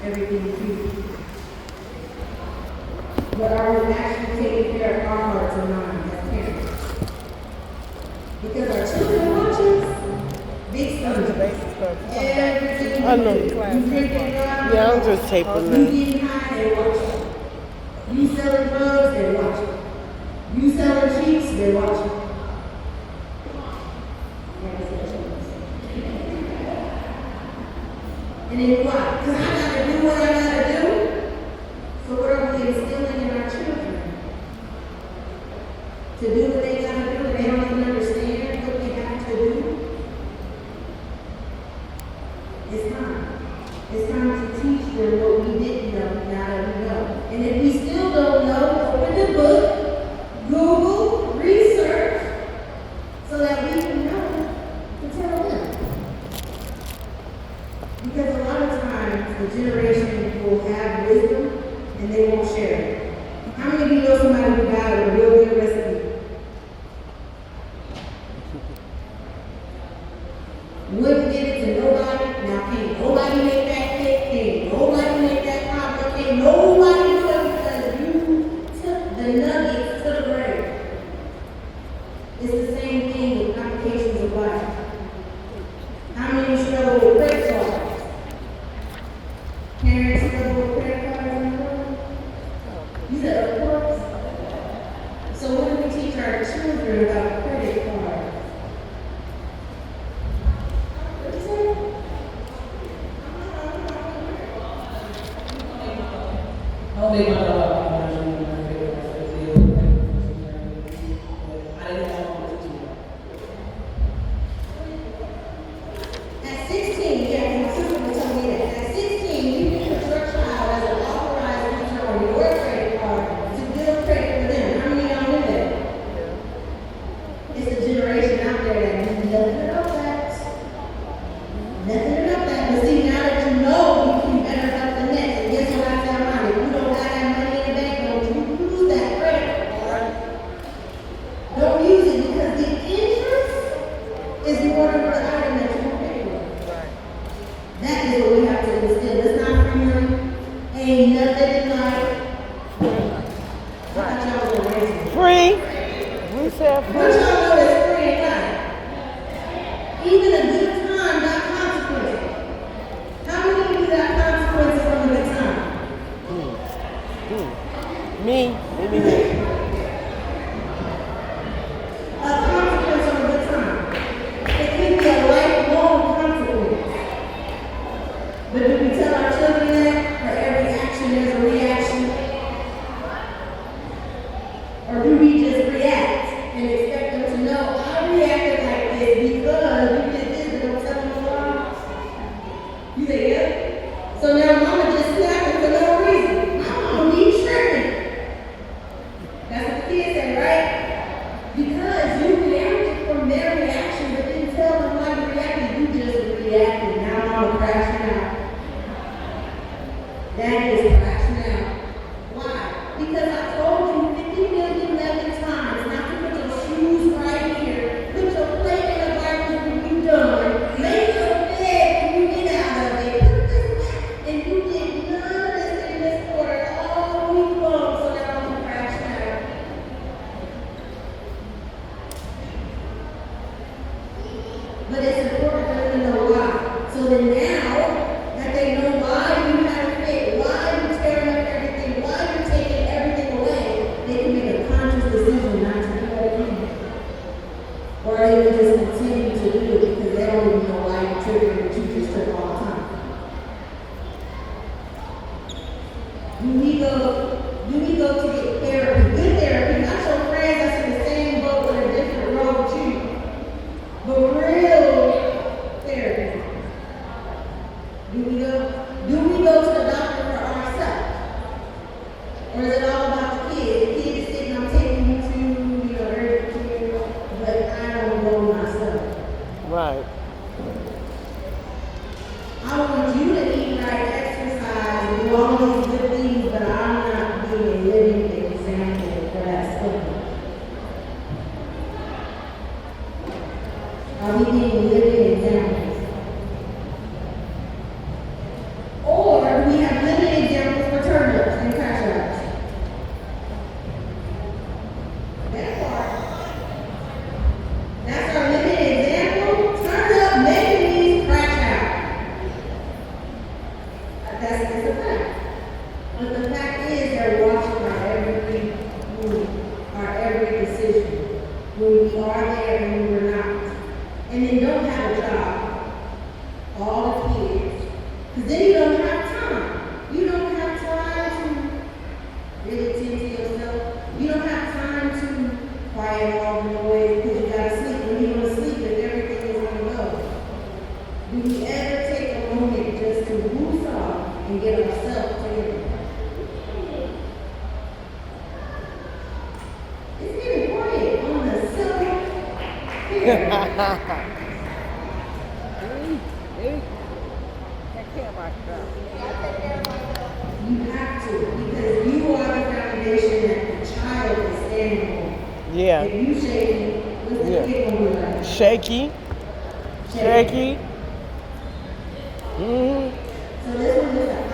everything cute. But are we actually taking care of our hearts and minds as parents? Because our children watch us, they study everything. I know. You drink and drive, Yeah, I'm just taping you that. getting high, they watch you. You selling drugs, they watch you. You selling cheeks, they watch you. And then what? Because I gotta do what I gotta do. So what are we instilling in our children? To do what they gotta do, and they don't even understand what they have to do. It's time. It's time to teach them what we didn't know, now that we know. And if we still don't know, open the book, Google, research, so that we can know to tell them. Because a lot of times, the generation will have wisdom and they won't share it. How many of you know somebody who died with a real good recipe? Wouldn't give it to nobody. Now can't nobody make that cake, can't nobody make that pop, can't nobody do it because you took the nuggets to the grave. It's the same thing with complications of life. How many struggle with credit cards? Parents struggle with credit cards in the world? You said, of course. So what do we teach our children about credit cards? What you say? I don't think my dog At 16, yeah, my sister would tell me that. At 16, you can put your child as an authorized user on your credit card to build credit for them. How many of y'all knew that? It's a generation out there that knows nothing about that. Nothing about that. But see, now that you know, you can better help the next. And guess what I tell mine? If you don't have that money in the bank, don't you use that credit card. Don't use it because the interest is more than the item that you pay for. That is what we have to instill. It's not free money. Ain't nothing in life. I thought y'all were raising me. Free. We said But free. y'all know it's free in life. Even a good time got consequences. How many of you got consequences from a good time? Me. A consequence from a good time. It could be a lifelong consequence. But do we tell our children that for every action there's a reaction? Or do we just react and expect them to know I reacted like this because you did this and don't tell them no lies? You say, yeah? So now mama just snapping for no reason. My mama be tripping. That's what the kids say, right? Because you reacted from their reaction, but didn't tell them why you reacted. You just reacted. Now mama crashing out. That is crashing out. Why? Because I told you 50 million times not to put your shoes right here, put your plate in the garbage when you're done, make your bed when you get out of it, put this back, and you did none of this in this quarter all week long, so now I'm crashing out. But it's important for them to know why. So then now that they know why you have a fit, why you're tearing up everything, why you're taking everything away, they can make a conscious decision not to do that again. Or they will just continue to do it because they don't even know why you're triggering what you just took all the time. Do we go to get therapy? Good therapy, not your friends that's in the same boat with a different road with you. But real therapy. Do we go to the doctor for ourselves? Or is it all about the kid? The kid is sitting, I'm taking you to, urgent care, but I don't know myself. Right. I want you to eat right, exercise, and do all these good things, but I'm not being a living example That's just a fact. But the fact is, they're watching our every move, our every decision. When we are there and when we're not. And then don't have a job. All the kids. Because then you don't have time. You don't have time to really tend to yourself. You don't have time to quiet all the noise because you gotta sleep. When you want to sleep, and everything is gonna go. Do we ever take a moment just to boost off and get ourselves together? It's getting quiet on the silver. You have to, because you are the foundation that the child is standing on. Yeah. If you shake, what's the Yeah. kid gonna be like? Shaky. Shaky. So this one is an